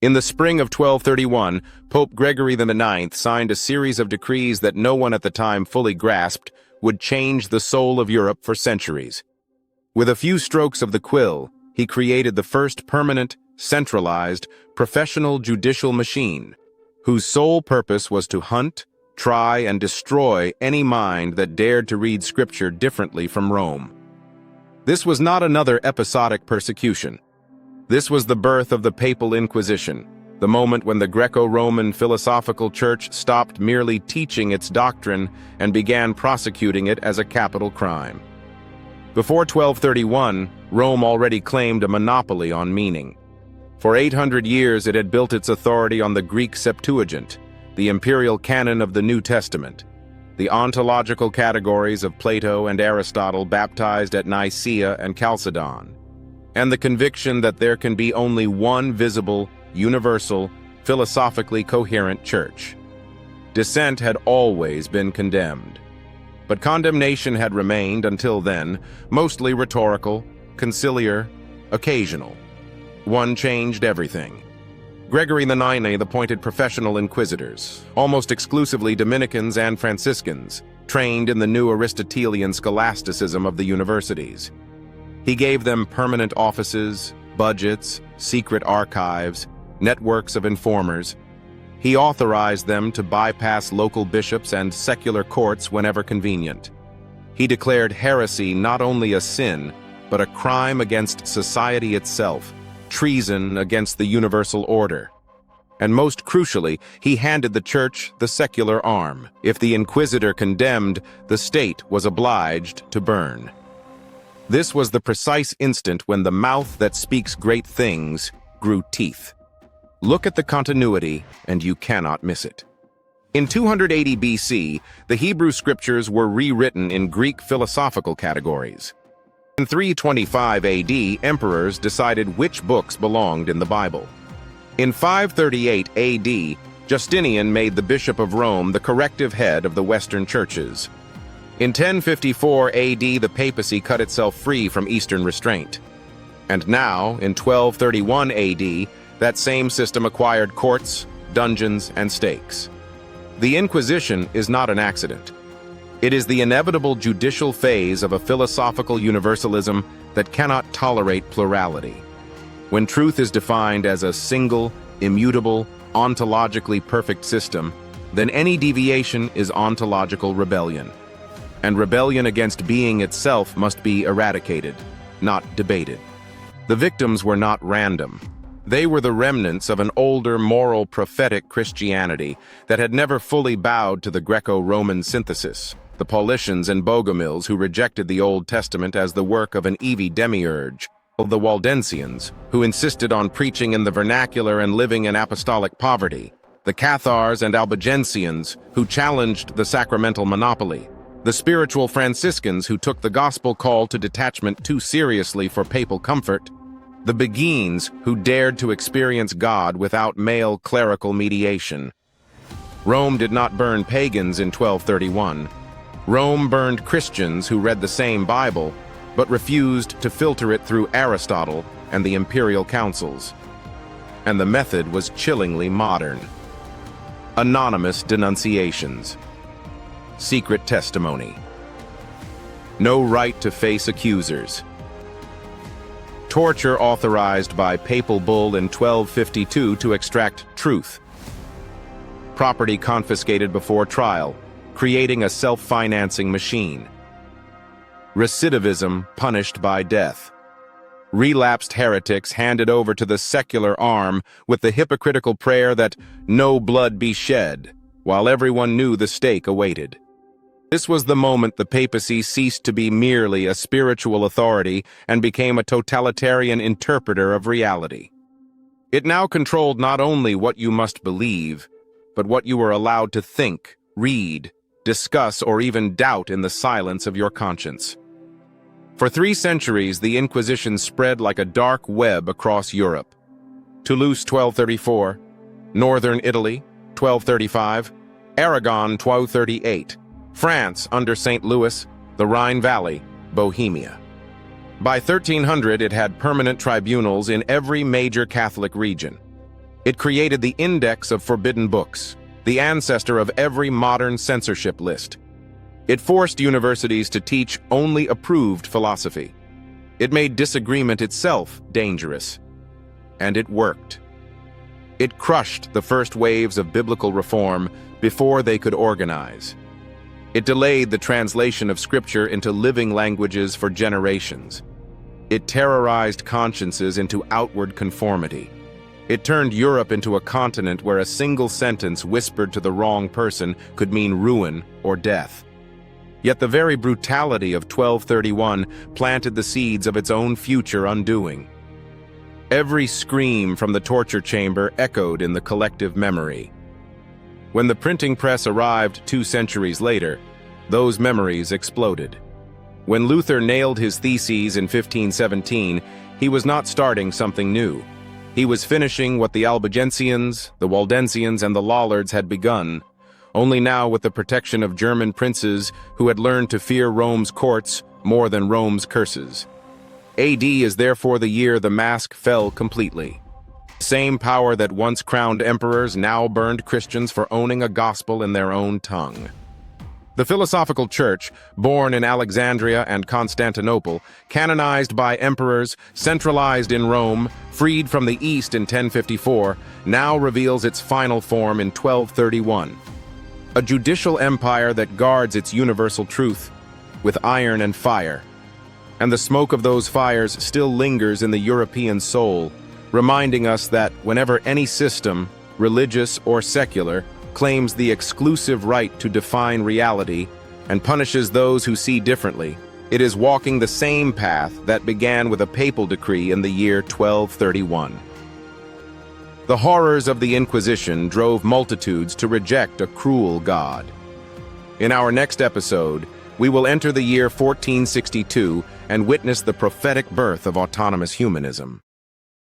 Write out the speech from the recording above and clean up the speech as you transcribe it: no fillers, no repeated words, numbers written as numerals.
In the spring of 1231, Pope Gregory IX signed a series of decrees that no one at the time fully grasped would change the soul of Europe for centuries. With a few strokes of the quill, he created the first permanent, centralized, professional judicial machine, whose sole purpose was to hunt, try, and destroy any mind that dared to read Scripture differently from Rome. This was not another episodic persecution. This was the birth of the Papal Inquisition, the moment when the Greco-Roman philosophical church stopped merely teaching its doctrine and began prosecuting it as a capital crime. Before 1231, Rome already claimed a monopoly on meaning. For 800 years it had built its authority on the Greek Septuagint, the imperial canon of the New Testament, the ontological categories of Plato and Aristotle baptized at Nicaea and Chalcedon, and the conviction that there can be only one visible, universal, philosophically coherent church. Dissent had always been condemned. But condemnation had remained, until then, mostly rhetorical, conciliar, occasional. One changed everything. Gregory IX appointed professional inquisitors, almost exclusively Dominicans and Franciscans, trained in the new Aristotelian scholasticism of the universities. He gave them permanent offices, budgets, secret archives, networks of informers. He authorized them to bypass local bishops and secular courts whenever convenient. He declared heresy not only a sin, but a crime against society itself, treason against the universal order. And most crucially, he handed the church the secular arm. If the inquisitor condemned, the state was obliged to burn. This was the precise instant when the mouth that speaks great things grew teeth. Look at the continuity, and you cannot miss it. In 280 BC, the Hebrew scriptures were rewritten in Greek philosophical categories. In 325 AD, emperors decided which books belonged in the Bible. In 538 AD, Justinian made the Bishop of Rome the corrective head of the Western churches. In 1054 AD, the papacy cut itself free from Eastern restraint. And now, in 1231 AD, that same system acquired courts, dungeons, and stakes. The Inquisition is not an accident. It is the inevitable judicial phase of a philosophical universalism that cannot tolerate plurality. When truth is defined as a single, immutable, ontologically perfect system, then any deviation is ontological rebellion. And rebellion against being itself must be eradicated, not debated. The victims were not random. They were the remnants of an older moral-prophetic Christianity that had never fully bowed to the Greco-Roman synthesis, the Paulicians and Bogomils who rejected the Old Testament as the work of an Evie demiurge, the Waldensians, who insisted on preaching in the vernacular and living in apostolic poverty, the Cathars and Albigensians, who challenged the sacramental monopoly, the spiritual Franciscans who took the gospel call to detachment too seriously for papal comfort, the Beguines who dared to experience God without male clerical mediation. Rome did not burn pagans in 1231. Rome burned Christians who read the same Bible, but refused to filter it through Aristotle and the imperial councils. And the method was chillingly modern. Anonymous denunciations. Secret testimony. No right to face accusers. Torture authorized by papal bull in 1252 to extract truth. Property confiscated before trial, creating a self-financing machine. Recidivism punished by death. Relapsed heretics handed over to the secular arm with the hypocritical prayer that no blood be shed, while everyone knew the stake awaited. This was the moment the papacy ceased to be merely a spiritual authority and became a totalitarian interpreter of reality. It now controlled not only what you must believe, but what you were allowed to think, read, discuss, or even doubt in the silence of your conscience. For 3 centuries, the Inquisition spread like a dark web across Europe. Toulouse 1234, Northern Italy 1235, Aragon 1238, France under St. Louis, the Rhine Valley, Bohemia. By 1300, it had permanent tribunals in every major Catholic region. It created the Index of Forbidden Books, the ancestor of every modern censorship list. It forced universities to teach only approved philosophy. It made disagreement itself dangerous. And it worked. It crushed the first waves of biblical reform before they could organize. It delayed the translation of Scripture into living languages for generations. It terrorized consciences into outward conformity. It turned Europe into a continent where a single sentence whispered to the wrong person could mean ruin or death. Yet the very brutality of 1231 planted the seeds of its own future undoing. Every scream from the torture chamber echoed in the collective memory. When the printing press arrived 2 centuries later, those memories exploded. When Luther nailed his theses in 1517, he was not starting something new. He was finishing what the Albigensians, the Waldensians, and the Lollards had begun, only now with the protection of German princes who had learned to fear Rome's courts more than Rome's curses. AD is therefore the year the mask fell completely. The same power that once crowned emperors now burned Christians for owning a gospel in their own tongue. The philosophical church, born in Alexandria and Constantinople, canonized by emperors, centralized in Rome, freed from the East in 1054, now reveals its final form in 1231. A judicial empire that guards its universal truth with iron and fire. And the smoke of those fires still lingers in the European soul, reminding us that whenever any system, religious or secular, claims the exclusive right to define reality and punishes those who see differently, it is walking the same path that began with a papal decree in the year 1231. The horrors of the Inquisition drove multitudes to reject a cruel God. In our next episode, we will enter the year 1462 and witness the prophetic birth of autonomous humanism.